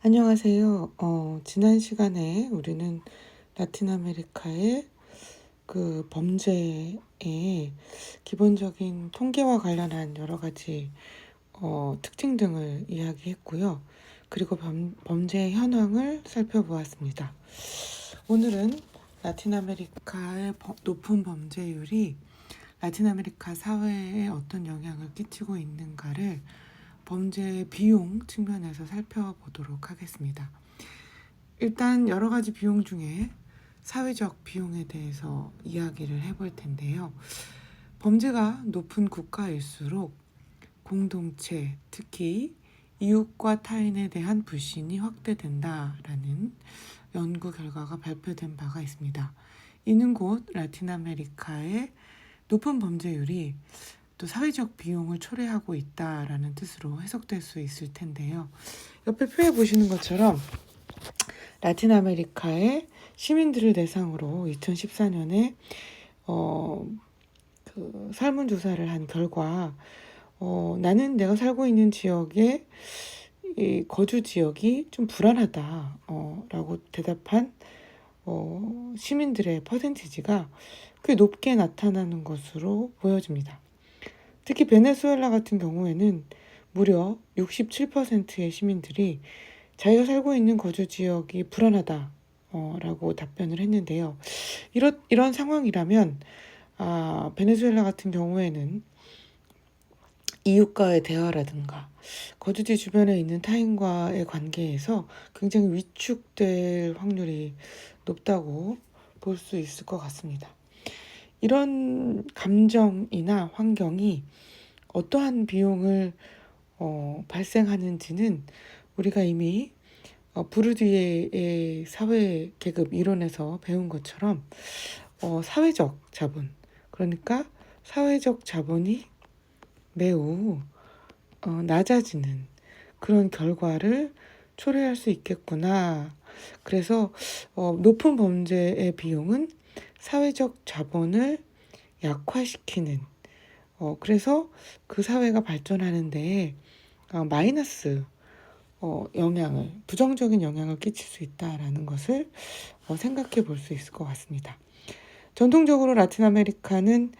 안녕하세요. 지난 시간에 우리는 라틴 아메리카의 그 범죄의 기본적인 통계와 관련한 여러 가지 특징 등을 이야기했고요. 그리고 범죄의 현황을 살펴보았습니다. 오늘은 라틴 아메리카의 높은 범죄율이 라틴 아메리카 사회에 어떤 영향을 끼치고 있는가를 범죄 비용 측면에서 살펴보도록 하겠습니다. 일단 여러 가지 비용 중에 사회적 비용에 대해서 이야기를 해볼 텐데요. 범죄가 높은 국가일수록 공동체, 특히 이웃과 타인에 대한 불신이 확대된다라는 연구 결과가 발표된 바가 있습니다. 이는 곧 라틴 아메리카의 높은 범죄율이 또 사회적 비용을 초래하고 있다라는 뜻으로 해석될 수 있을 텐데요. 옆에 표에 보시는 것처럼 라틴 아메리카의 시민들을 대상으로 2014년에 그 설문조사를 한 결과 나는 내가 살고 있는 지역의 이 거주 지역이 좀 불안하다 라고 대답한 시민들의 퍼센티지가 꽤 높게 나타나는 것으로 보여집니다. 특히 베네수엘라 같은 경우에는 무려 67%의 시민들이 자기가 살고 있는 거주 지역이 불안하다 라고 답변을 했는데요. 이런 상황이라면 베네수엘라 같은 경우에는 이웃과의 대화라든가 거주지 주변에 있는 타인과의 관계에서 굉장히 위축될 확률이 높다고 볼 수 있을 것 같습니다. 이런 감정이나 환경이 어떠한 비용을 발생하는지는 우리가 이미 부르디에의 사회 계급 이론에서 배운 것처럼 사회적 자본, 그러니까 사회적 자본이 매우 낮아지는 그런 결과를 초래할 수 있겠구나. 그래서 높은 범죄의 비용은 사회적 자본을 약화시키는 그래서 그 사회가 발전하는 데 마이너스 영향을, 부정적인 영향을 끼칠 수 있다라는 것을 생각해 볼 수 있을 것 같습니다. 전통적으로 라틴 아메리카는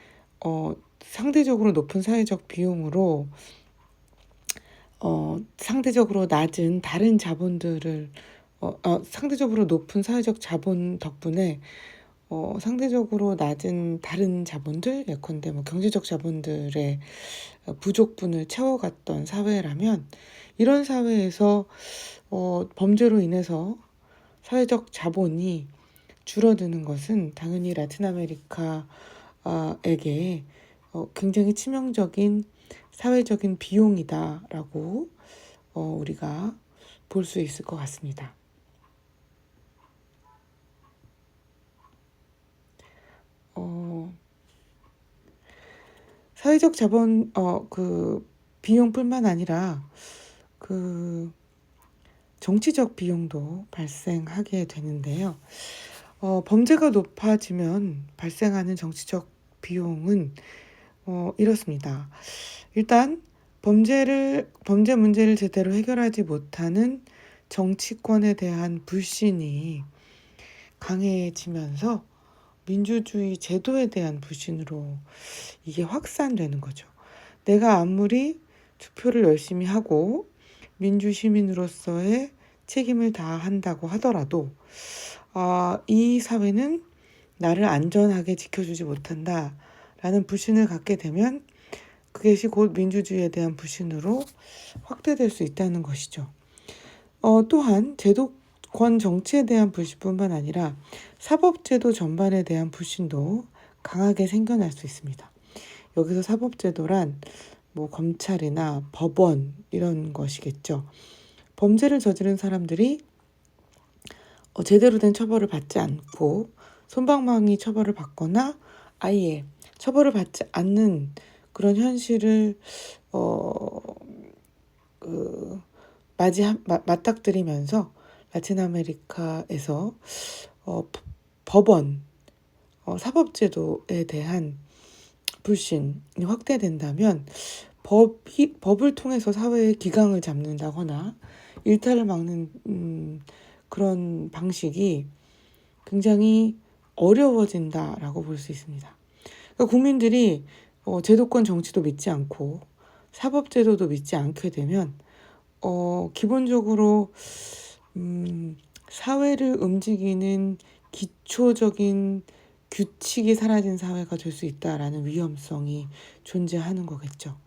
상대적으로 높은 사회적 비용으로 상대적으로 낮은 다른 자본들을 상대적으로 높은 사회적 자본 덕분에 상대적으로 낮은 다른 자본들, 예컨대 경제적 자본들의 부족분을 채워갔던 사회라면 이런 사회에서 범죄로 인해서 사회적 자본이 줄어드는 것은 당연히 라틴 아메리카에게 굉장히 치명적인 사회적인 비용이다라고 우리가 볼 수 있을 것 같습니다. 사회적 자본 그 비용뿐만 아니라 그 정치적 비용도 발생하게 되는데요. 범죄가 높아지면 발생하는 정치적 비용은 이렇습니다. 일단 범죄 문제를 제대로 해결하지 못하는 정치권에 대한 불신이 강해지면서 민주주의 제도에 대한 불신으로 이게 확산되는 거죠. 내가 아무리 투표를 열심히 하고 민주시민으로서의 책임을 다한다고 하더라도 이 사회는 나를 안전하게 지켜주지 못한다라는 불신을 갖게 되면 그것이 곧 민주주의에 대한 불신으로 확대될 수 있다는 것이죠. 또한 제도권 정치에 대한 불신뿐만 아니라 사법제도 전반에 대한 불신도 강하게 생겨날 수 있습니다. 여기서 사법제도란 검찰이나 법원 이런 것이겠죠. 범죄를 저지른 사람들이 제대로 된 처벌을 받지 않고 솜방망이 처벌을 받거나 아예 처벌을 받지 않는 그런 현실을 맞닥뜨리면서 라틴 아메리카에서 법원, 사법제도에 대한 불신이 확대된다면 법을 통해서 사회의 기강을 잡는다거나 일탈을 막는 그런 방식이 굉장히 어려워진다라고 볼 수 있습니다. 그러니까 국민들이 제도권 정치도 믿지 않고 사법제도도 믿지 않게 되면 기본적으로 사회를 움직이는 기초적인 규칙이 사라진 사회가 될 수 있다라는 위험성이 존재하는 거겠죠.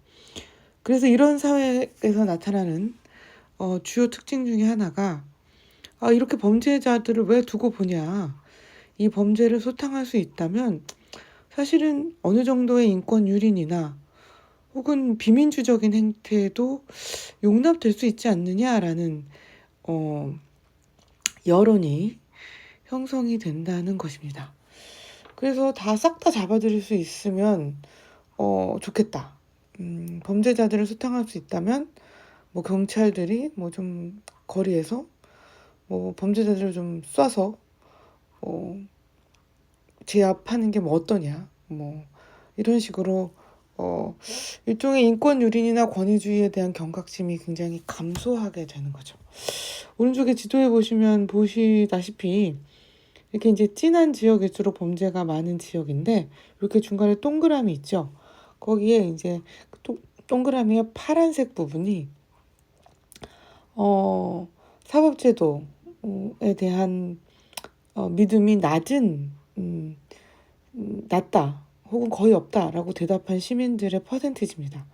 그래서 이런 사회에서 나타나는 주요 특징 중에 하나가 이렇게 범죄자들을 왜 두고 보냐. 이 범죄를 소탕할 수 있다면 사실은 어느 정도의 인권 유린이나 혹은 비민주적인 행태도 용납될 수 있지 않느냐라는 여론이 형성이 된다는 것입니다. 그래서 다 싹 다 잡아들일 수 있으면 좋겠다. 범죄자들을 소탕할 수 있다면 뭐 경찰들이 뭐 좀 거리에서 뭐 범죄자들을 좀 쏴서 제압하는 게 뭐 어떠냐, 뭐 이런 식으로 일종의 인권 유린이나 권위주의에 대한 경각심이 굉장히 감소하게 되는 거죠. 오른쪽에 지도에 보시다시피 이렇게 이제 진한 지역이 주로 범죄가 많은 지역인데 이렇게 중간에 동그라미 있죠. 거기에 이제 동그라미의 파란색 부분이 사법제도에 대한 믿음이 낮다 혹은 거의 없다라고 대답한 시민들의 퍼센티지입니다.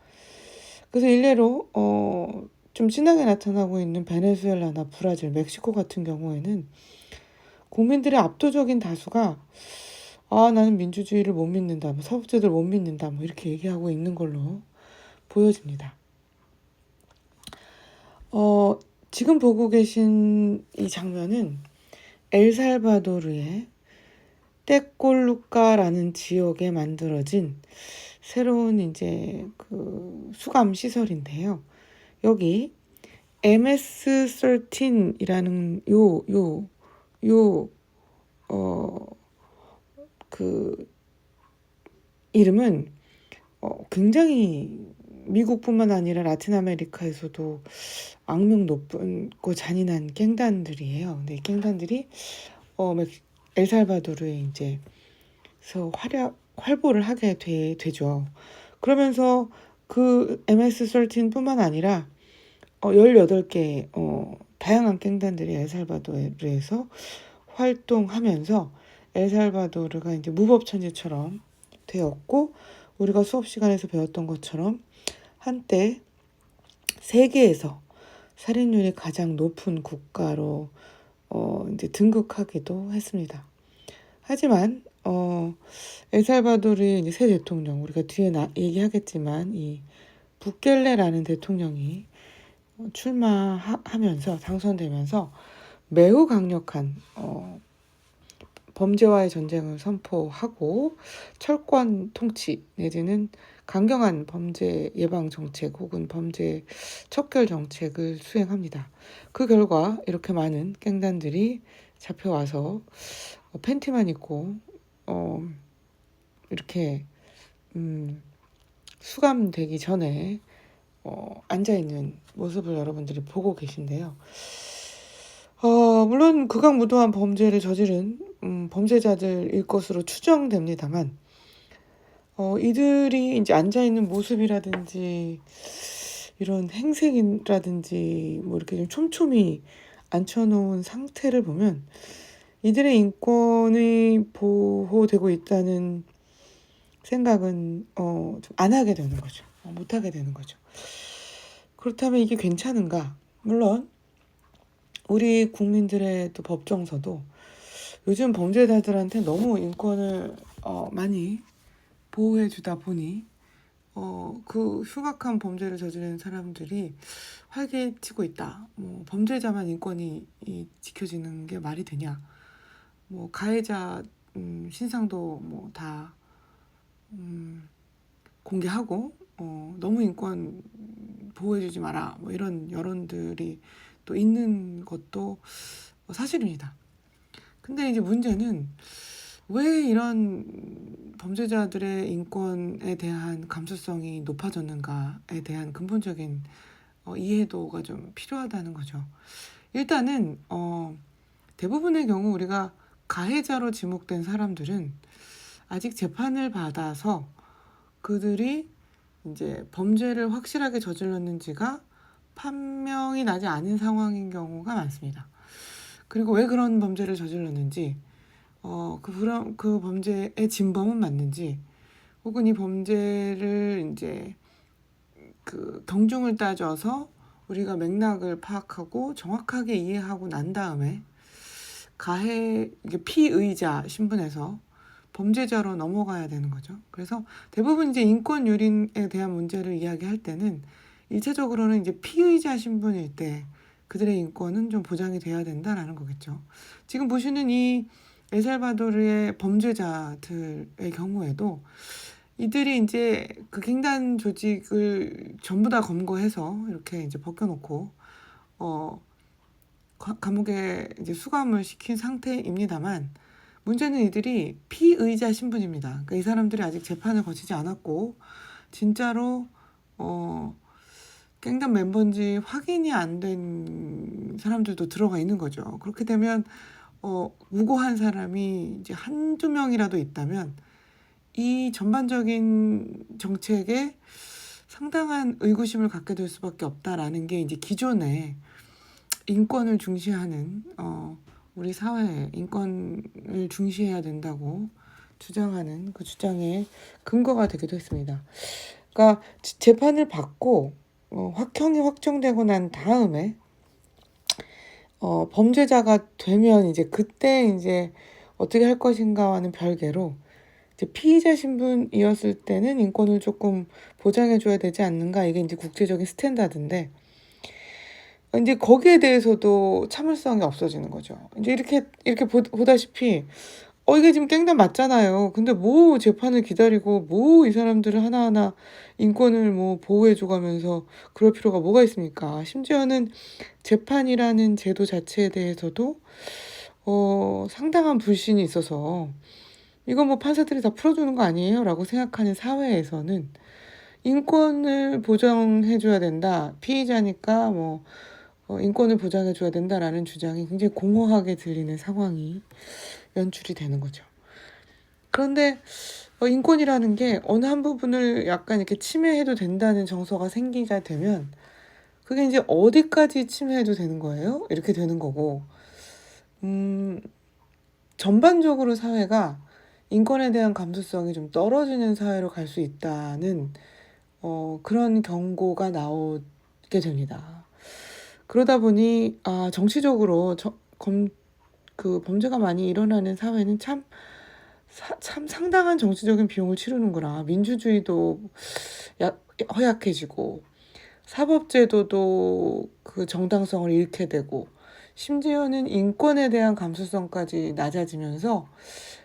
그래서 일례로 좀 진하게 나타나고 있는 베네수엘라나 브라질, 멕시코 같은 경우에는 국민들의 압도적인 다수가 나는 민주주의를 못 믿는다, 뭐 사법제도를 못 믿는다, 뭐 이렇게 얘기하고 있는 걸로 보여집니다. 지금 보고 계신 이 장면은 엘살바도르의 떼꼴루카라는 지역에 만들어진 새로운 이제 그 수감 시설인데요. 여기 MS13이라는 그 이름은 굉장히 미국뿐만 아니라 라틴 아메리카에서도 악명 높고 잔인한 갱단들이에요. 근데 이 갱단들이 엘살바도르에 이제 활보를 하게 되죠. 그러면서 그 MS13뿐만 아니라 18개 다양한 갱단들이 엘살바도르에서 활동하면서 엘살바도르가 이제 무법천지처럼 되었고, 우리가 수업 시간에서 배웠던 것처럼 한때 세계에서 살인율이 가장 높은 국가로 이제 등극하기도 했습니다. 하지만 엘살바도르의 이제 새 대통령, 우리가 뒤에 얘기하겠지만 이 부켈레라는 대통령이 출마하면서 당선되면서 매우 강력한 범죄와의 전쟁을 선포하고 철권 통치 내지는 강경한 범죄 예방 정책 혹은 범죄 척결 정책을 수행합니다. 그 결과 이렇게 많은 갱단들이 잡혀와서 팬티만 입고 이렇게 수감되기 전에 앉아있는 모습을 여러분들이 보고 계신데요. 물론 극악무도한 범죄를 저지른 범죄자들일 것으로 추정됩니다만 이들이 이제 앉아있는 모습이라든지 이런 행색이라든지 뭐 이렇게 좀 촘촘히 앉혀놓은 상태를 보면 이들의 인권이 보호되고 있다는 생각은 좀 안 하게 되는 거죠. 못 하게 되는 거죠. 그렇다면 이게 괜찮은가? 물론 우리 국민들의 또 법정서도 요즘 범죄자들한테 너무 인권을 많이 보호해 주다 보니 그 흉악한 범죄를 저지른 사람들이 활개치고 있다. 뭐 범죄자만 인권이 지켜지는 게 말이 되냐? 뭐 가해자 신상도 뭐 다 공개하고 너무 인권 보호해주지 마라. 뭐 이런 여론들이 또 있는 것도 사실입니다. 근데 이제 문제는 왜 이런 범죄자들의 인권에 대한 감수성이 높아졌는가에 대한 근본적인 이해도가 좀 필요하다는 거죠. 일단은 대부분의 경우 우리가 가해자로 지목된 사람들은 아직 재판을 받아서 그들이 이제 범죄를 확실하게 저질렀는지가 판명이 나지 않은 상황인 경우가 많습니다. 그리고 왜 그런 범죄를 저질렀는지, 그 범죄의 진범은 맞는지, 혹은 이 범죄를 이제 그 경중을 따져서 우리가 맥락을 파악하고 정확하게 이해하고 난 다음에 피의자 신분에서 범죄자로 넘어가야 되는 거죠. 그래서 대부분 이제 인권 유린에 대한 문제를 이야기할 때는 일차적으로는 이제 피의자 신분일 때 그들의 인권은 좀 보장이 돼야 된다라는 거겠죠. 지금 보시는 이 엘살바도르의 범죄자들의 경우에도 이들이 이제 그 갱단 조직을 전부 다 검거해서 이렇게 이제 벗겨놓고 감옥에 이제 수감을 시킨 상태입니다만, 문제는 이들이 피의자 신분입니다. 그러니까 이 사람들이 아직 재판을 거치지 않았고 진짜로 갱단 멤버인지 확인이 안 된 사람들도 들어가 있는 거죠. 그렇게 되면 무고한 사람이 이제 한두 명이라도 있다면 이 전반적인 정책에 상당한 의구심을 갖게 될 수밖에 없다라는 게 이제 기존의 인권을 중시하는 우리 사회의 인권을 중시해야 된다고 주장하는 그 주장의 근거가 되기도 했습니다. 그러니까 재판을 받고 확형이 확정되고 난 다음에 범죄자가 되면 이제 그때 이제 어떻게 할 것인가와는 별개로 이제 피의자 신분이었을 때는 인권을 조금 보장해줘야 되지 않는가, 이게 이제 국제적인 스탠다드인데 이제 거기에 대해서도 참을성이 없어지는 거죠. 이제 이렇게 보다시피 이게 지금 깽단 맞잖아요. 근데 뭐 재판을 기다리고 뭐 이 사람들을 하나하나 인권을 뭐 보호해줘가면서 그럴 필요가 뭐가 있습니까? 심지어는 재판이라는 제도 자체에 대해서도 상당한 불신이 있어서 이거 뭐 판사들이 다 풀어주는 거 아니에요? 라고 생각하는 사회에서는 인권을 보장해줘야 된다. 피의자니까 뭐 인권을 보장해줘야 된다라는 주장이 굉장히 공허하게 들리는 상황이 연출이 되는 거죠. 그런데 인권이라는 게 어느 한 부분을 약간 이렇게 침해해도 된다는 정서가 생기게 되면 그게 이제 어디까지 침해해도 되는 거예요? 이렇게 되는 거고, 전반적으로 사회가 인권에 대한 감수성이 좀 떨어지는 사회로 갈 수 있다는 그런 경고가 나오게 됩니다. 그러다 보니 정치적으로 그 범죄가 많이 일어나는 사회는 참 상당한 정치적인 비용을 치르는구나. 민주주의도 허약해지고 사법제도도 그 정당성을 잃게 되고 심지어는 인권에 대한 감수성까지 낮아지면서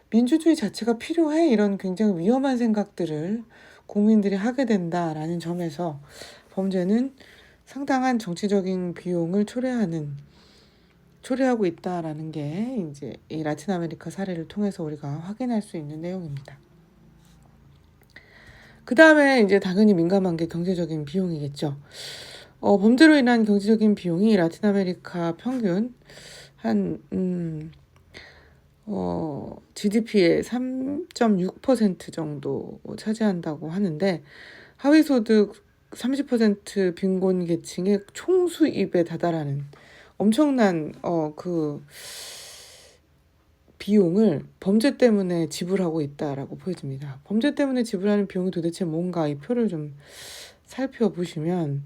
민주주의 자체가 필요해, 이런 굉장히 위험한 생각들을 국민들이 하게 된다라는 점에서 범죄는 상당한 정치적인 비용을 초래하고 있다라는 게 이제 이 라틴 아메리카 사례를 통해서 우리가 확인할 수 있는 내용입니다. 그 다음에 이제 당연히 민감한 게 경제적인 비용이겠죠. 범죄로 인한 경제적인 비용이 라틴 아메리카 평균 한 GDP의 3.6% 정도 차지한다고 하는데, 하위소득 30% 빈곤 계층의 총수입에 다다라는 엄청난 그 비용을 범죄 때문에 지불하고 있다라고 보여집니다. 범죄 때문에 지불하는 비용이 도대체 뭔가, 이 표를 좀 살펴보시면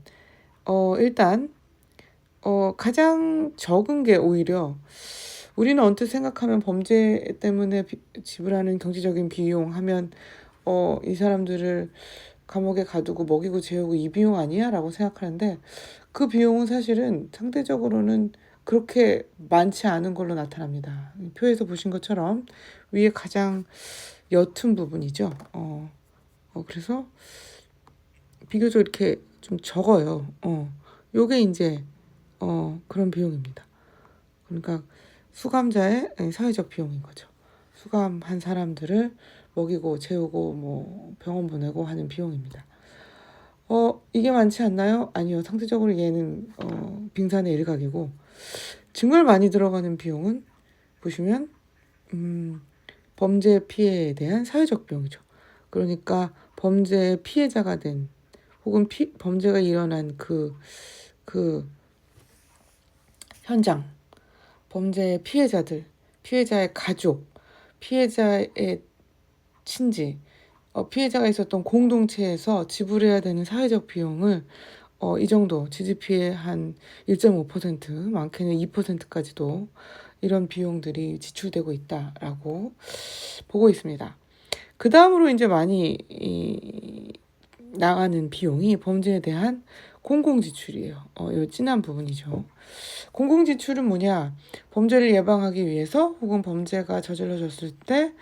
일단 가장 적은 게 오히려 우리는 언뜻 생각하면 범죄 때문에 지불하는 경제적인 비용 하면 이 사람들을 감옥에 가두고 먹이고 재우고 이 비용 아니야? 라고 생각하는데, 그 비용은 사실은 상대적으로는 그렇게 많지 않은 걸로 나타납니다. 이 표에서 보신 것처럼 위에 가장 옅은 부분이죠. 그래서 비교적 이렇게 좀 적어요. 요게 이제 그런 비용입니다. 그러니까 수감자의 사회적 비용인 거죠. 수감한 사람들을 먹이고 재우고 뭐 병원 보내고 하는 비용입니다. 이게 많지 않나요? 아니요. 상대적으로 얘는 빙산의 일각이고, 정말 많이 들어가는 비용은 보시면 범죄 피해에 대한 사회적 비용이죠. 그러니까 범죄 피해자가 된 혹은 범죄가 일어난 그 현장, 범죄 피해자들, 피해자의 가족, 피해자의 친지, 피해자가 있었던 공동체에서 지불해야 되는 사회적 비용을 이 정도 GDP의 한 1.5%, 많게는 2%까지도 이런 비용들이 지출되고 있다라고 보고 있습니다. 그 다음으로 이제 많이 나가는 비용이 범죄에 대한 공공지출이에요. 이 진한 부분이죠. 공공지출은 뭐냐? 범죄를 예방하기 위해서 혹은 범죄가 저질러졌을 때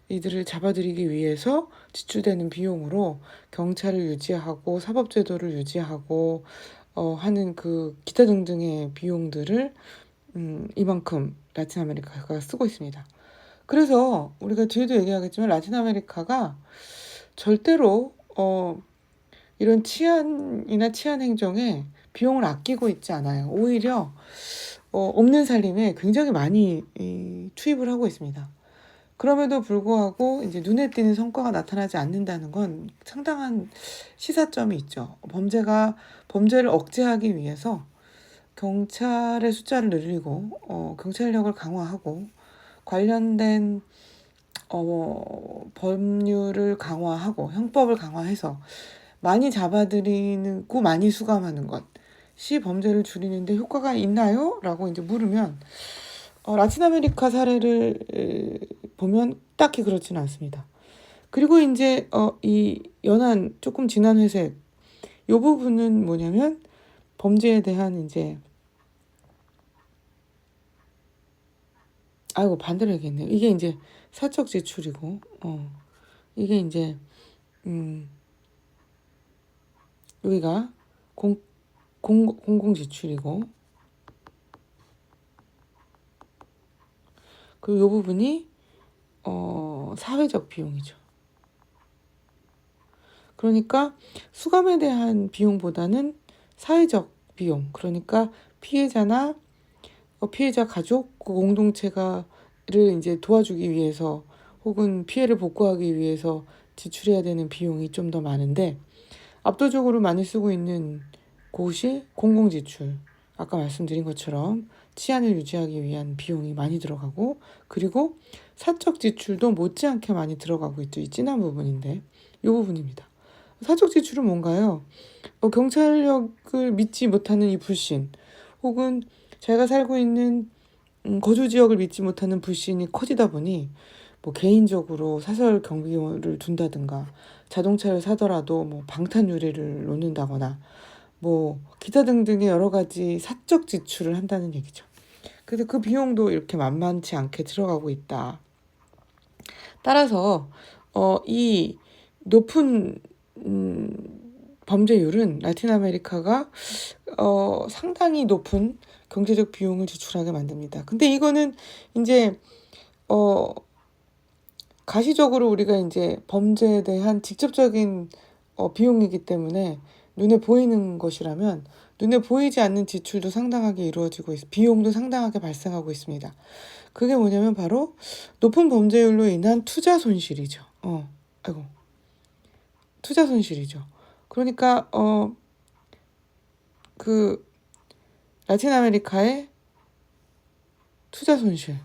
이들을 잡아들이기 위해서 지출되는 비용으로 경찰을 유지하고 사법제도를 유지하고 하는 그 기타 등등의 비용들을 이만큼 라틴 아메리카가 쓰고 있습니다. 그래서 우리가 뒤에도 얘기하겠지만 라틴 아메리카가 절대로 이런 치안이나 치안 행정에 비용을 아끼고 있지 않아요. 오히려 없는 살림에 굉장히 많이 투입을 하고 있습니다. 그럼에도 불구하고 이제 눈에 띄는 성과가 나타나지 않는다는 건 상당한 시사점이 있죠. 범죄를 억제하기 위해서 경찰의 숫자를 늘리고 경찰력을 강화하고 관련된 법률을 강화하고 형법을 강화해서 많이 잡아들이고 많이 수감하는 것이 범죄를 줄이는데 효과가 있나요? 라고 이제 물으면 라틴 아메리카 사례를 보면 딱히 그렇지는 않습니다. 그리고 이제 이 연한 조금 진한 회색 이 부분은 뭐냐면 범죄에 대한 이제 반대로 얘기했네요. 이게 이제 사적 지출이고 이게 이제 여기가 공공 지출이고 그리고 이 부분이 사회적 비용이죠. 그러니까 수감에 대한 비용보다는 사회적 비용, 그러니까 피해자나 피해자 가족, 그 공동체가를 이제 도와주기 위해서 혹은 피해를 복구하기 위해서 지출해야 되는 비용이 좀 더 많은데 압도적으로 많이 쓰고 있는 곳이 공공지출. 아까 말씀드린 것처럼 치안을 유지하기 위한 비용이 많이 들어가고 그리고 사적 지출도 못지않게 많이 들어가고 있죠. 이 진한 부분인데 이 부분입니다. 사적 지출은 뭔가요? 경찰력을 믿지 못하는 이 불신 혹은 자기가 살고 있는 거주 지역을 믿지 못하는 불신이 커지다 보니 뭐 개인적으로 사설 경비원을 둔다든가 자동차를 사더라도 뭐 방탄 유리를 놓는다거나 뭐 기타 등등의 여러 가지 사적 지출을 한다는 얘기죠. 그래서 그 비용도 이렇게 만만치 않게 들어가고 있다. 따라서 이 높은 범죄율은 라틴 아메리카가 상당히 높은 경제적 비용을 지출하게 만듭니다. 근데 이거는 이제 가시적으로 우리가 이제 범죄에 대한 직접적인 비용이기 때문에 눈에 보이는 것이라면 눈에 보이지 않는 지출도 상당하게 이루어지고 비용도 상당하게 발생하고 있습니다. 그게 뭐냐면 바로 높은 범죄율로 인한 투자 손실이죠. 투자 손실이죠. 그러니까 그 라틴 아메리카의 투자 손실.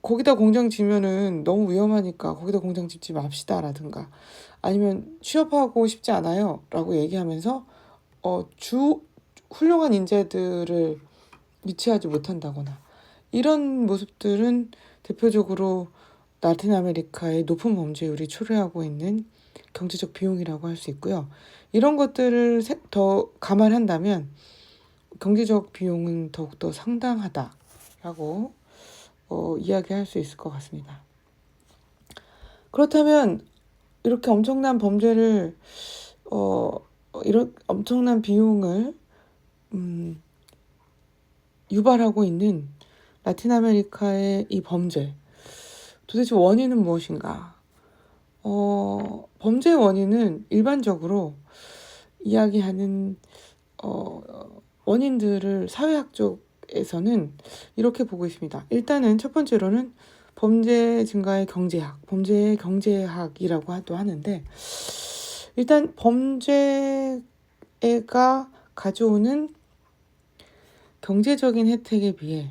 거기다 공장 지면은 너무 위험하니까 거기다 공장 짓지 맙시다라든가 아니면 취업하고 싶지 않아요 라고 얘기하면서 훌륭한 인재들을 유치하지 못한다거나 이런 모습들은 대표적으로 라틴 아메리카의 높은 범죄율이 초래하고 있는 경제적 비용이라고 할 수 있고요. 이런 것들을 더 감안한다면 경제적 비용은 더욱더 상당하다라고 이야기할 수 있을 것 같습니다. 그렇다면 이렇게 엄청난 범죄를 이런 엄청난 비용을 유발하고 있는 라틴 아메리카의 이 범죄 도대체 원인은 무엇인가? 범죄의 원인은 일반적으로 이야기하는 원인들을 사회학 쪽에서는 이렇게 보고 있습니다. 일단은 첫 번째로는 범죄 증가의 경제학, 범죄의 경제학이라고 또 하는데, 일단 범죄가 가져오는 경제적인 혜택에 비해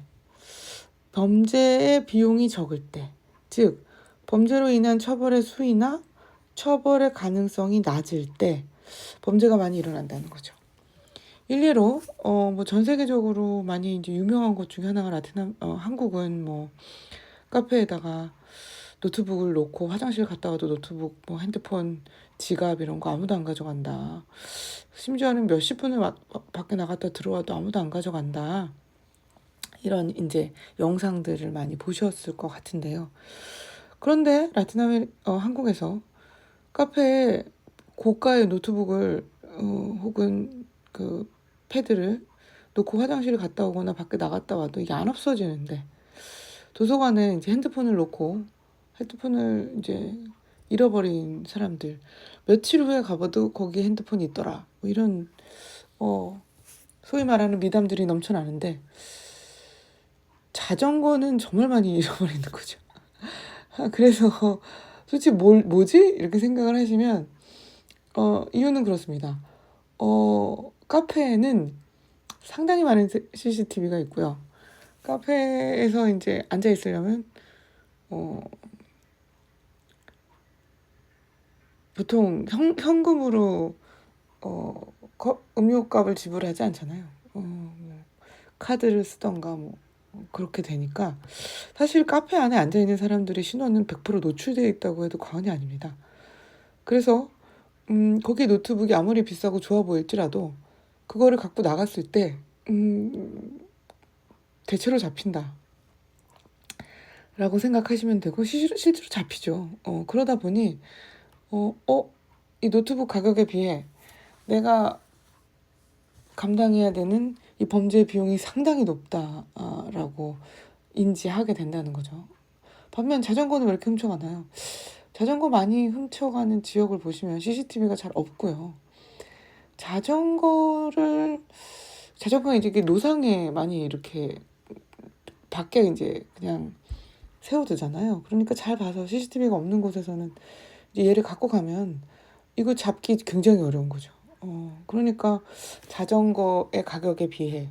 범죄의 비용이 적을 때, 즉 범죄로 인한 처벌의 수위나 처벌의 가능성이 낮을 때 범죄가 많이 일어난다는 거죠. 일례로 뭐 전 세계적으로 많이 이제 유명한 것 중에 하나가 한국은 뭐 카페에다가 노트북을 놓고 화장실 갔다 와도 노트북, 뭐 핸드폰, 지갑 이런 거 아무도 안 가져간다. 심지어는 몇십 분을 밖에 나갔다 들어와도 아무도 안 가져간다. 이런 이제 영상들을 많이 보셨을 것 같은데요. 그런데 한국에서 카페에 고가의 노트북을 혹은 그 패드를 놓고 화장실을 갔다 오거나 밖에 나갔다 와도 이게 안 없어지는데, 도서관에 이제 핸드폰을 이제 잃어버린 사람들 며칠 후에 가봐도 거기에 핸드폰이 있더라. 뭐 이런 소위 말하는 미담들이 넘쳐나는데, 자전거는 정말 많이 잃어버리는 거죠. 그래서 솔직히 뭐지? 이렇게 생각을 하시면 이유는 그렇습니다. 카페에는 상당히 많은 CCTV가 있고요. 카페에서 이제 앉아 있으려면 보통 현금으로 음료값을 지불하지 않잖아요. 뭐 카드를 쓰던가 뭐 그렇게 되니까 사실 카페 안에 앉아 있는 사람들의 신원은 100% 노출되어 있다고 해도 과언이 아닙니다. 그래서 거기 노트북이 아무리 비싸고 좋아 보일지라도 그거를 갖고 나갔을 때 대체로 잡힌다 라고 생각하시면 되고, 실제로 잡히죠. 그러다 보니 이 노트북 가격에 비해 내가 감당해야 되는 이 범죄 비용이 상당히 높다라고 인지하게 된다는 거죠. 반면 자전거는 왜 이렇게 훔쳐가나요? 자전거 많이 훔쳐가는 지역을 보시면 CCTV가 잘 없고요. 자전거는 이제 노상에 많이 이렇게 밖에 이제 그냥 세워두잖아요. 그러니까 잘 봐서 CCTV가 없는 곳에서는 이제 얘를 갖고 가면 이거 잡기 굉장히 어려운 거죠. 그러니까 자전거의 가격에 비해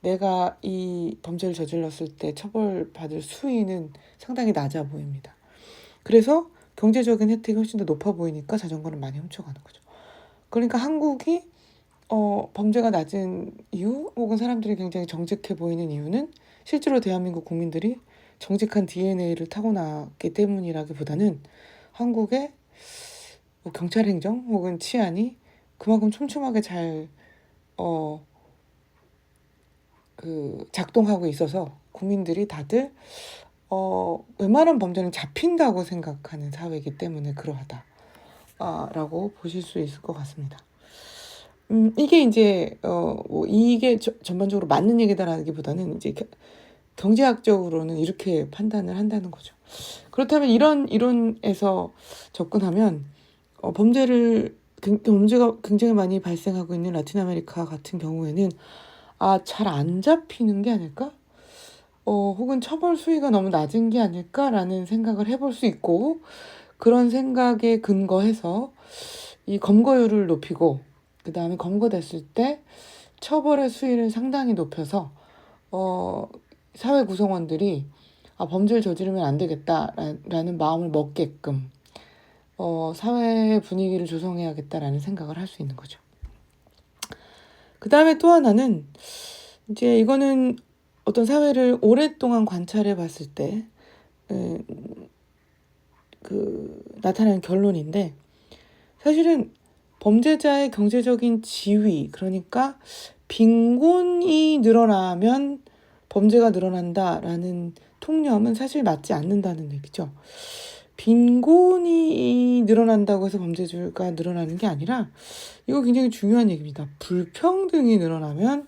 내가 이 범죄를 저질렀을 때 처벌받을 수위는 상당히 낮아 보입니다. 그래서 경제적인 혜택이 훨씬 더 높아 보이니까 자전거는 많이 훔쳐가는 거죠. 그러니까 한국이 범죄가 낮은 이유, 혹은 사람들이 굉장히 정직해 보이는 이유는 실제로 대한민국 국민들이 정직한 DNA를 타고났기 때문이라기보다는 한국의 뭐 경찰 행정 혹은 치안이 그만큼 촘촘하게 잘 작동하고 있어서 국민들이 다들 웬만한 범죄는 잡힌다고 생각하는 사회이기 때문에 그러하다 라고 보실 수 있을 것 같습니다. 이게 이제 뭐 이게 전반적으로 맞는 얘기다라기보다는 이제 경제학적으로는 이렇게 판단을 한다는 거죠. 그렇다면 이런 이론에서 접근하면 범죄가 굉장히 많이 발생하고 있는 라틴 아메리카 같은 경우에는 잘 안 잡히는 게 아닐까? 혹은 처벌 수위가 너무 낮은 게 아닐까라는 생각을 해볼 수 있고, 그런 생각에 근거해서 이 검거율을 높이고, 그 다음에 검거됐을 때 처벌의 수위를 상당히 높여서 사회 구성원들이 범죄를 저지르면 안 되겠다라는 마음을 먹게끔 사회의 분위기를 조성해야겠다라는 생각을 할 수 있는 거죠. 그 다음에 또 하나는 이제 이거는 어떤 사회를 오랫동안 관찰해 봤을 때 나타나는 결론인데, 사실은 범죄자의 경제적인 지위, 그러니까 빈곤이 늘어나면 범죄가 늘어난다라는 통념은 사실 맞지 않는다는 얘기죠. 빈곤이 늘어난다고 해서 범죄가 늘어나는 게 아니라, 이거 굉장히 중요한 얘기입니다. 불평등이 늘어나면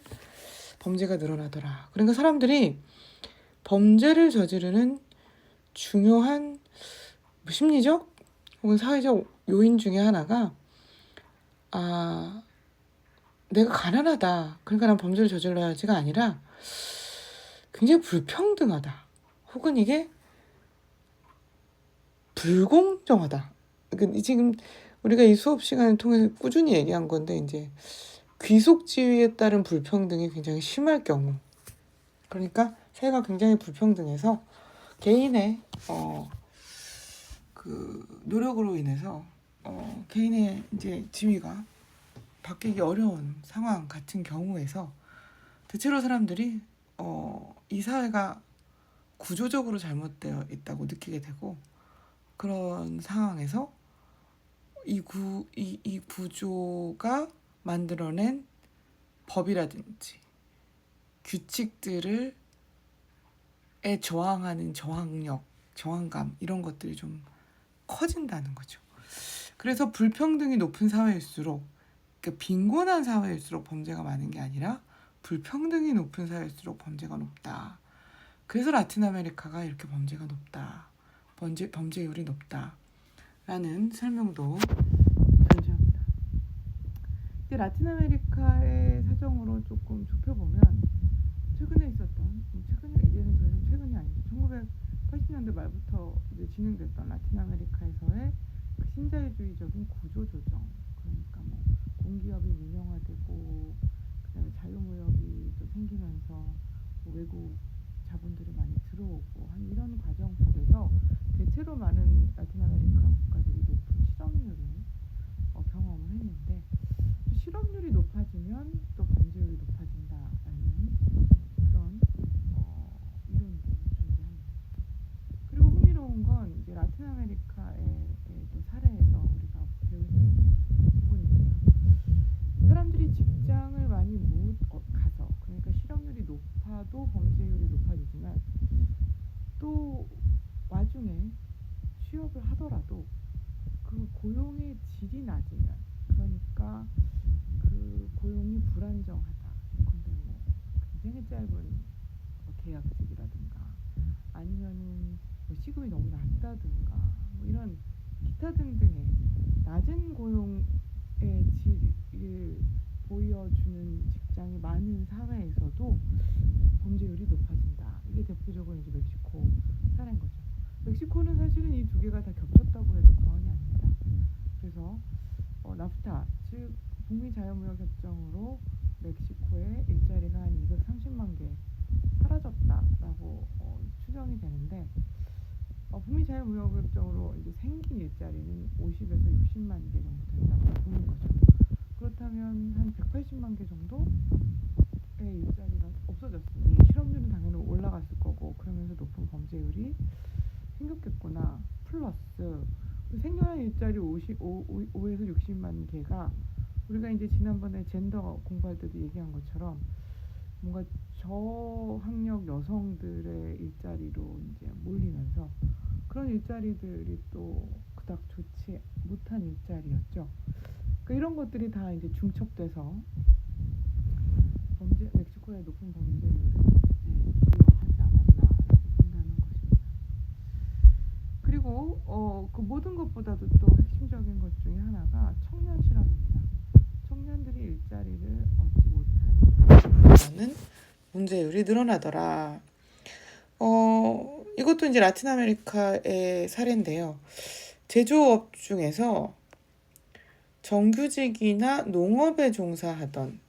범죄가 늘어나더라. 그러니까 사람들이 범죄를 저지르는 중요한 심리적 혹은 사회적 요인 중에 하나가 내가 가난하다, 그러니까 난 범죄를 저질러야지가 아니라 굉장히 불평등하다, 혹은 이게 불공정하다. 그러니까 지금 우리가 이 수업 시간을 통해서 꾸준히 얘기한 건데, 이제 귀속지위에 따른 불평등이 굉장히 심할 경우, 그러니까 사회가 굉장히 불평등해서 개인의 그 노력으로 인해서 개인의 이제 지위가 바뀌기 어려운 상황 같은 경우에서 대체로 사람들이 이 사회가 구조적으로 잘못되어 있다고 느끼게 되고, 그런 상황에서 이 구조가 만들어낸 법이라든지 규칙들을 저항하는 저항감, 이런 것들이 좀 커진다는 거죠. 그래서 불평등이 높은 사회일수록, 그러니까 빈곤한 사회일수록 범죄가 많은 게 아니라 불평등이 높은 사회일수록 범죄가 높다. 그래서 라틴 아메리카가 이렇게 범죄가 높다, 범죄율이 높다라는 설명도 존재합니다. 이제 라틴 아메리카의 사정으로 조금 좁혀보면, 최근에 있었던, 이제는 더 이상 최근이 아니죠, 1980년대 말부터 이제 진행됐던 라틴 아메리카에서의 그 신자유주의적인 구조 조정, 그러니까 뭐 공기업이 민영화되고, 그다음에 자유무역이 또 생기면서 뭐 외국 자본들이 많이 들어오고 한 이런 과정 속에서 대체로 많은 라틴 아메리카 국가들이 높은 실업률을 경험을 했는데, 또 실업률이 높아지면 또 범죄율이 높아진다라는 그런 이론도 존재합니다. 그리고 흥미로운 건 이제 라틴 아메리카의 또 사례에서 우리가 배울 수 있는 부분인데요. 사람들이 직장을 많이 못 가서, 그러니까 실업률이 높아도 범죄율이 높아지지만, 또 와중에 취업을 하더라도 그 고용의 질이 낮으면, 그러니까 그 고용이 불안정하다, 예컨대 뭐 굉장히 짧은 계약직이라든가, 아니면은 뭐 시급이 너무 낮다든가, 뭐 이런 기타 등등의 낮은 고용의 질을 보여주는 직장이 많은 사회에서도 범죄율이 높아진다. 이게 대표적으로 이제 멕시코 사례인 거죠. 멕시코는 사실은 이 두 개가 다 겹쳤다고 해도 과언이 아닙니다. 그래서 나프타, 즉 북미 자유무역 협정으로 멕시코의 일자리가 한 230만 개 사라졌다라고 추정이 되는데, 북미 자유무역 협정으로 이제 생긴 일자리는 50에서 60만 개 정도 된다고 보는 거죠. 그렇다면 한 180만 개 정도의 일자리가 없어졌으니 실업률은 당연히 올라갔을 거고, 그러면서 높은 범죄율이 생겼겠구나. 플러스 생겨난 일자리 5에서 60만 개가 우리가 이제 지난번에 젠더 공부할 때도 얘기한 것처럼 뭔가 저학력 여성들의 일자리로 이제 몰리면서, 그런 일자리들이 또 그닥 좋지 못한 일자리였죠. 그러니까 이런 것들이 다 이제 중첩돼서 멕시코의 높은 범죄율을 부여하지 않았나라고 본다는 것입니다. 그리고 그 모든 것보다도 또 핵심적인 것 중에 하나가 청년 실업입니다. 청년들이 일자리를 얻지 못하는 문제율이 늘어나더라. 이것도 이제 라틴 아메리카의 사례인데요. 제조업 중에서 정규직이나 농업에 종사하던,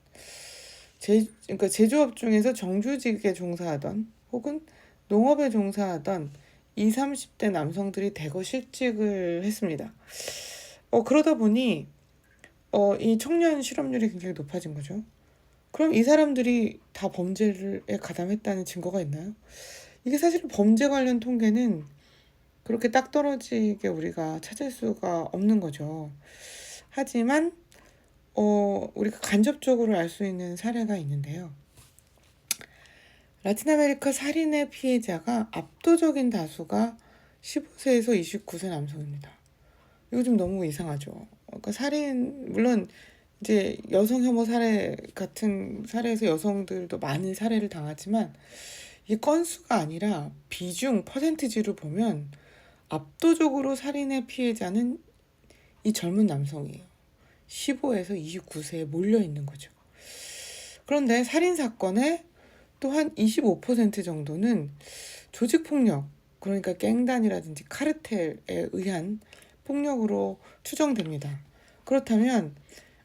그러니까 제조업 중에서 정규직에 종사하던 혹은 농업에 종사하던 20, 30대 남성들이 대거 실직을 했습니다. 그러다 보니 이 청년 실업률이 굉장히 높아진 거죠. 그럼 이 사람들이 다 범죄에 가담했다는 증거가 있나요? 이게 사실 범죄 관련 통계는 그렇게 딱 떨어지게 우리가 찾을 수가 없는 거죠. 하지만 우리가 간접적으로 알 수 있는 사례가 있는데요. 라틴 아메리카 살인의 피해자가 압도적인 다수가 15세에서 29세 남성입니다. 이거 좀 너무 이상하죠. 그러니까 살인, 물론 이제 여성 혐오 사례 같은 사례에서 여성들도 많은 사례를 당하지만, 이 건수가 아니라 비중, 퍼센티지로 보면 압도적으로 살인의 피해자는 이 젊은 남성이에요. 15에서 29세에 몰려 있는 거죠. 그런데 살인 사건의 또한 25% 정도는 조직폭력, 그러니까 갱단이라든지 카르텔에 의한 폭력으로 추정됩니다. 그렇다면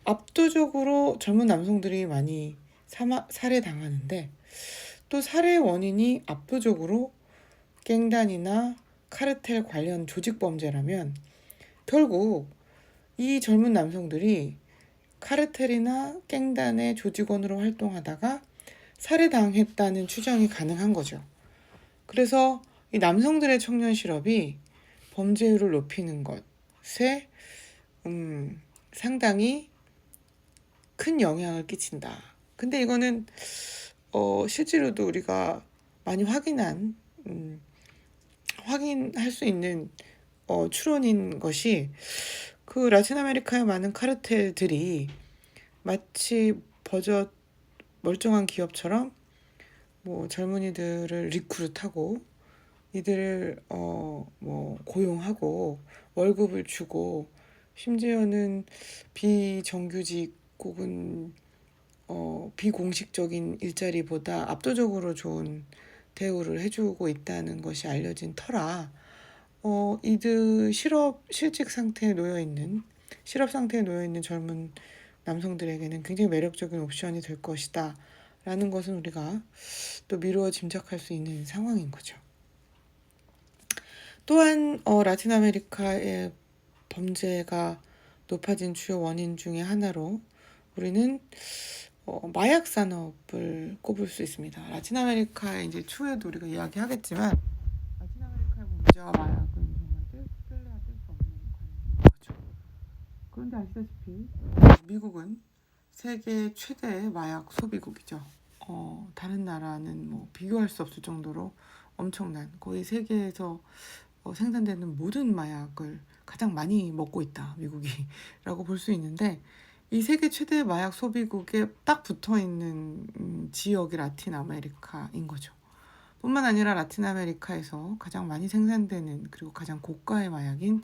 압도적으로 젊은 남성들이 많이 살해당하는데 또 살해 원인이 압도적으로 갱단이나 카르텔 관련 조직범죄라면 결국 이 젊은 남성들이 카르텔이나 갱단의 조직원으로 활동하다가 살해당했다는 추정이 가능한 거죠. 그래서 이 남성들의 청년 실업이 범죄율을 높이는 것에 상당히 큰 영향을 끼친다. 근데 이거는 실제로도 우리가 많이 확인할 수 있는 추론인 것이 그 라틴 아메리카의 많은 카르텔들이 마치 버젓 멀쩡한 기업처럼 뭐 젊은이들을 리크루트하고 이들을 뭐 고용하고 월급을 주고 심지어는 비정규직 혹은 비공식적인 일자리보다 압도적으로 좋은 대우를 해주고 있다는 것이 알려진 터라 이들 실업 상태에 놓여 있는 젊은 남성들에게는 굉장히 매력적인 옵션이 될 것이다 라는 것은 우리가 또 미루어 짐작할 수 있는 상황인 거죠. 또한 라틴 아메리카의 범죄가 높아진 주요 원인 중에 하나로 우리는 마약 산업을 꼽을 수 있습니다. 라틴 아메리카의 이제 추후에도 우리가 이야기하겠지만 라틴 아메리카의 범죄와 마약은 정말 뗄래야 뗄 수 없는 관계인 거죠. 그런데 아시다시피 미국은 세계 최대의 마약 소비국이죠. 다른 나라는 뭐 비교할 수 없을 정도로 엄청난 거의 세계에서 생산되는 모든 마약을 가장 많이 먹고 있다 미국이라고 볼 수 있는데 이 세계 최대 마약 소비국에 딱 붙어있는 지역이 라틴 아메리카인 거죠. 뿐만 아니라 라틴 아메리카에서 가장 많이 생산되는 그리고 가장 고가의 마약인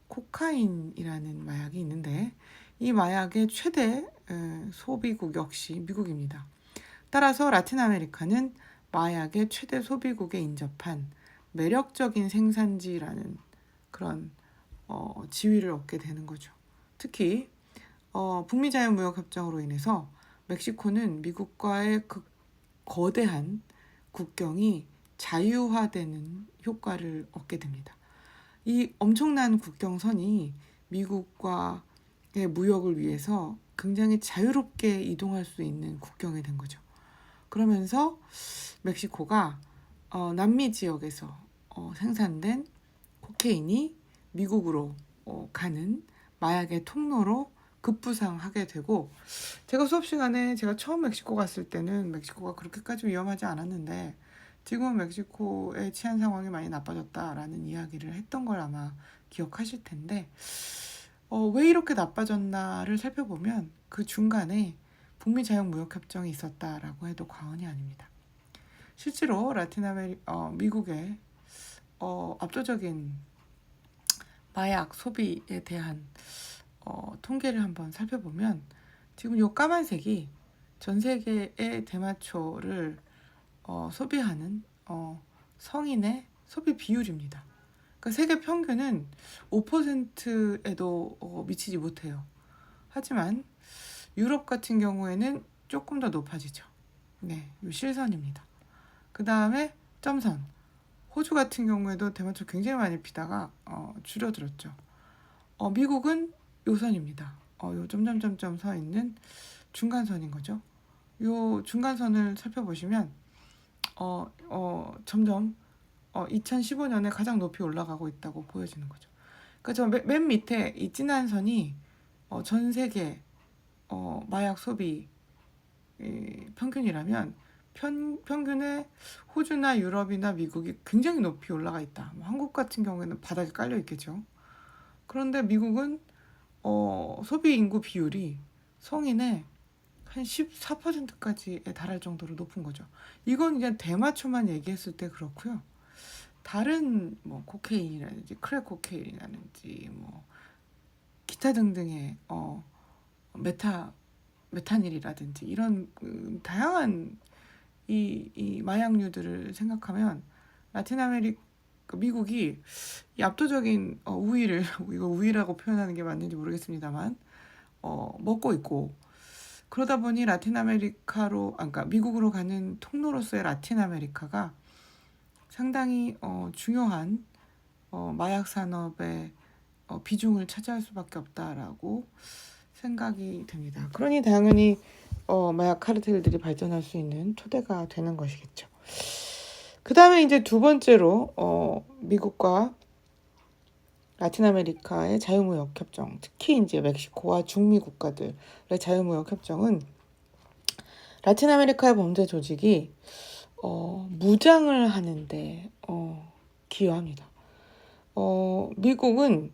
코카인이라는 마약이 있는데 이 마약의 최대 소비국 역시 미국입니다. 따라서 라틴 아메리카는 마약의 최대 소비국에 인접한 매력적인 생산지라는 그런 지위를 얻게 되는 거죠. 특히 북미 자유무역협정으로 인해서 멕시코는 미국과의 그 거대한 국경이 자유화되는 효과를 얻게 됩니다. 이 엄청난 국경선이 미국과의 무역을 위해서 굉장히 자유롭게 이동할 수 있는 국경이 된 거죠. 그러면서 멕시코가 남미 지역에서 생산된 코케인이 미국으로 가는 마약의 통로로 급부상하게 되고 제가 수업 시간에 제가 처음 멕시코 갔을 때는 멕시코가 그렇게까지 위험하지 않았는데 지금은 멕시코의 치안 상황이 많이 나빠졌다라는 이야기를 했던 걸 아마 기억하실 텐데 왜 이렇게 나빠졌나를 살펴보면 그 중간에 북미 자유무역협정이 있었다라고 해도 과언이 아닙니다. 실제로 미국의 압도적인 마약 소비에 대한 통계를 한번 살펴보면 지금 요 까만색이 전 세계의 대마초를 소비하는 성인의 소비 비율입니다. 그러니까 세계 평균은 5%에도 미치지 못해요. 하지만 유럽 같은 경우에는 조금 더 높아지죠. 네, 요 실선입니다. 그 다음에 점선. 호주 같은 경우에도 대마초 굉장히 많이 피다가 줄어들었죠. 미국은 요선입니다. 요 점점점점 서 있는 중간선인 거죠. 요 중간선을 살펴보시면 점점 2015년에 가장 높이 올라가고 있다고 보여지는 거죠. 그러니까 저 맨 밑에 이 진한 선이 전 세계 마약 소비 평균이라면 평균에 호주나 유럽이나 미국이 굉장히 높이 올라가 있다. 한국 같은 경우에는 바닥에 깔려 있겠죠. 그런데 미국은 소비 인구 비율이 성인의 한 14%까지에 달할 정도로 높은 거죠. 이건 그냥 대마초만 얘기했을 때 그렇고요. 다른 뭐 코케인이라든지 크랙 코케인이라든지 뭐 기타 등등의 메탄일이라든지 이런 다양한 이 마약류들을 생각하면 라틴 아메리카 미국이 이 압도적인 우위를 이거 우위라고 표현하는 게 맞는지 모르겠습니다만 먹고 있고, 그러다 보니 라틴 아메리카로 그러니까 미국으로 가는 통로로서의 라틴 아메리카가 상당히 중요한 마약 산업의 비중을 차지할 수밖에 없다라고 생각이 됩니다. 그러니 당연히 마약 카르텔들이 발전할 수 있는 토대가 되는 것이겠죠. 그 다음에 이제 두 번째로 미국과 라틴 아메리카의 자유무역 협정, 특히 이제 멕시코와 중미 국가들의 자유무역 협정은 라틴 아메리카의 범죄 조직이 무장을 하는데 기여합니다. 미국은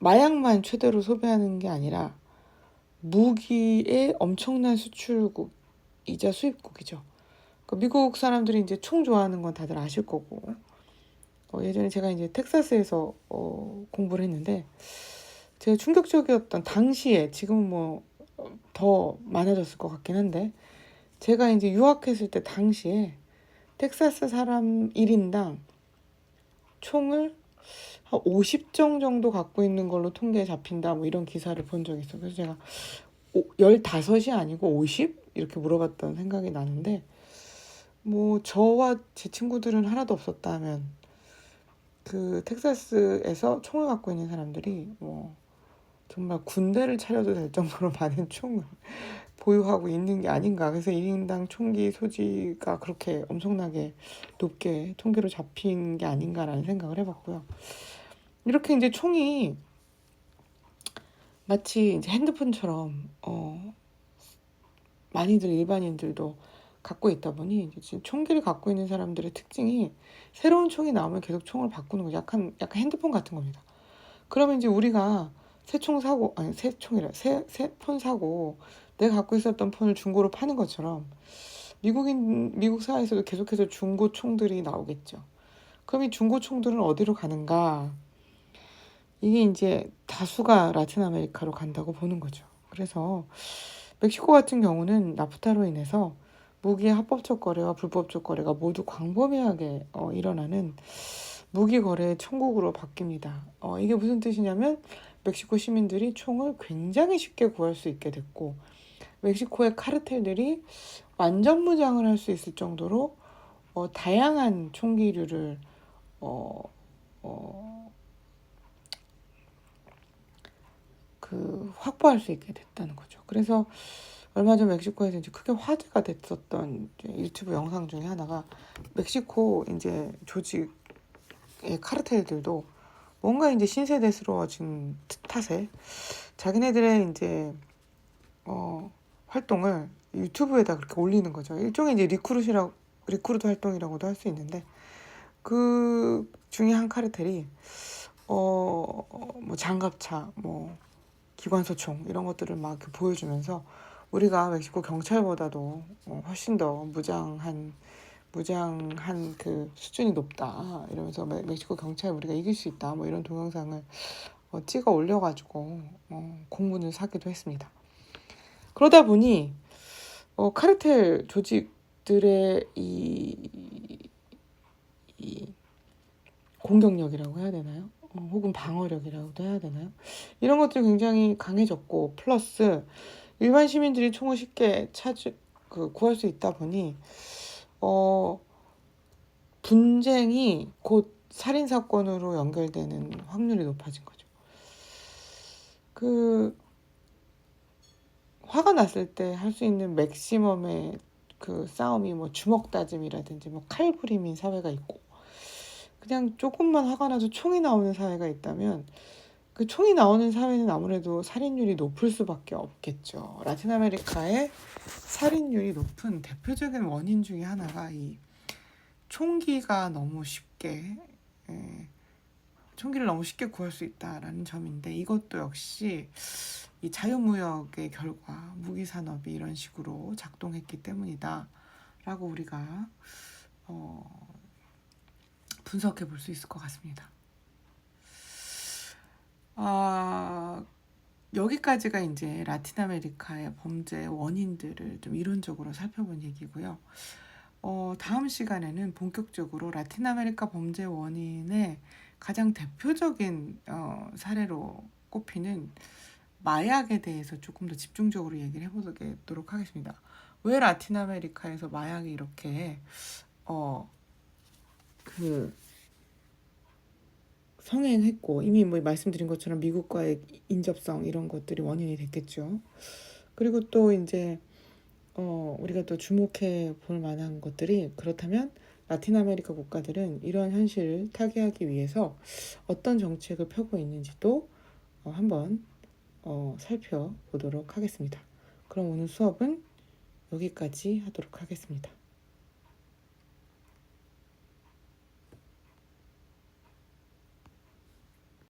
마약만 최대로 소비하는 게 아니라 무기의 엄청난 수출국이자 수입국이죠. 그러니까 미국 사람들이 이제 총 좋아하는 건 다들 아실 거고, 예전에 제가 이제 텍사스에서 공부를 했는데 제가 충격적이었던 당시에, 지금은 뭐 더 많아졌을 것 같긴 한데, 제가 이제 유학했을 때 당시에 텍사스 사람 1인당 총을 한 50정 정도 갖고 있는 걸로 통계에 잡힌다, 뭐 이런 기사를 본 적이 있어요. 그래서 제가 15이 아니고 50? 이렇게 물어봤던 생각이 나는데, 뭐 저와 제 친구들은 하나도 없었다면 그 텍사스에서 총을 갖고 있는 사람들이 뭐 정말 군대를 차려도 될 정도로 많은 총을 보유하고 있는 게 아닌가. 그래서 1인당 총기 소지가 그렇게 엄청나게 높게 통계로 잡힌 게 아닌가라는 생각을 해봤고요. 이렇게 이제 총이 마치 이제 핸드폰처럼 많이들 일반인들도 갖고 있다 보니 이제 지금 총기를 갖고 있는 사람들의 특징이 새로운 총이 나오면 계속 총을 바꾸는 거죠. 약간 핸드폰 같은 겁니다. 그러면 이제 우리가 새 폰 사고 내가 갖고 있었던 폰을 중고로 파는 것처럼 미국 사회에서도 계속해서 중고 총들이 나오겠죠. 그럼 이 중고 총들은 어디로 가는가? 이게 이제 다수가 라틴 아메리카로 간다고 보는 거죠. 그래서 멕시코 같은 경우는 나프타로 인해서 무기의 합법적 거래와 불법적 거래가 모두 광범위하게 일어나는 무기 거래의 천국으로 바뀝니다. 이게 무슨 뜻이냐면 멕시코 시민들이 총을 굉장히 쉽게 구할 수 있게 됐고, 멕시코의 카르텔들이 완전 무장을 할 수 있을 정도로 다양한 총기류를 확보할 수 있게 됐다는 거죠. 그래서 얼마 전 멕시코에서 이제 크게 화제가 됐었던 유튜브 영상 중에 하나가, 멕시코 이제 조직의 카르텔들도 뭔가 이제 신세대스러워진 탓에 자기네들의 이제 활동을 유튜브에다 그렇게 올리는 거죠. 일종의 이제 리크루트 활동이라고도 할 수 있는데, 그 중에 한 카르텔이 뭐 장갑차, 뭐 기관소총 이런 것들을 막 이렇게 보여주면서 우리가 멕시코 경찰보다도 훨씬 더 무장한 그 수준이 높다 이러면서 멕시코 경찰 우리가 이길 수 있다, 뭐 이런 동영상을 찍어 올려가지고 공분을 사기도 했습니다. 그러다 보니 카르텔 조직들의 이 공격력이라고 해야 되나요? 혹은 방어력이라고도 해야 되나요? 이런 것들이 굉장히 강해졌고, 플러스 일반 시민들이 총을 쉽게 구할 수 있다 보니 분쟁이 곧 살인 사건으로 연결되는 확률이 높아진 거죠. 화가 났을 때 할 수 있는 맥시멈의 그 싸움이 뭐 주먹 다짐이라든지 뭐 칼부림인 사회가 있고, 그냥 조금만 화가 나서 총이 나오는 사회가 있다면 그 총이 나오는 사회는 아무래도 살인율이 높을 수밖에 없겠죠. 라틴 아메리카의 살인율이 높은 대표적인 원인 중에 하나가 이 총기가 너무 쉽게 총기를 너무 쉽게 구할 수 있다라는 점인데, 이것도 역시 이 자유무역의 결과, 무기 산업이 이런 식으로 작동했기 때문이다라고 우리가 분석해 볼 수 있을 것 같습니다. 아, 여기까지가 이제 라틴 아메리카의 범죄 원인들을 좀 이론적으로 살펴본 얘기고요. 다음 시간에는 본격적으로 라틴 아메리카 범죄 원인의 가장 대표적인 사례로 꼽히는 마약에 대해서 조금 더 집중적으로 얘기를 해보도록 하겠습니다. 왜 라틴 아메리카에서 마약이 이렇게 그 성행했고, 이미 뭐 말씀드린 것처럼 미국과의 인접성 이런 것들이 원인이 됐겠죠. 그리고 또 이제 우리가 또 주목해 볼 만한 것들이, 그렇다면 라틴 아메리카 국가들은 이런 현실을 타개하기 위해서 어떤 정책을 펴고 있는지도 한번 살펴보도록 하겠습니다. 그럼 오늘 수업은 여기까지 하도록 하겠습니다.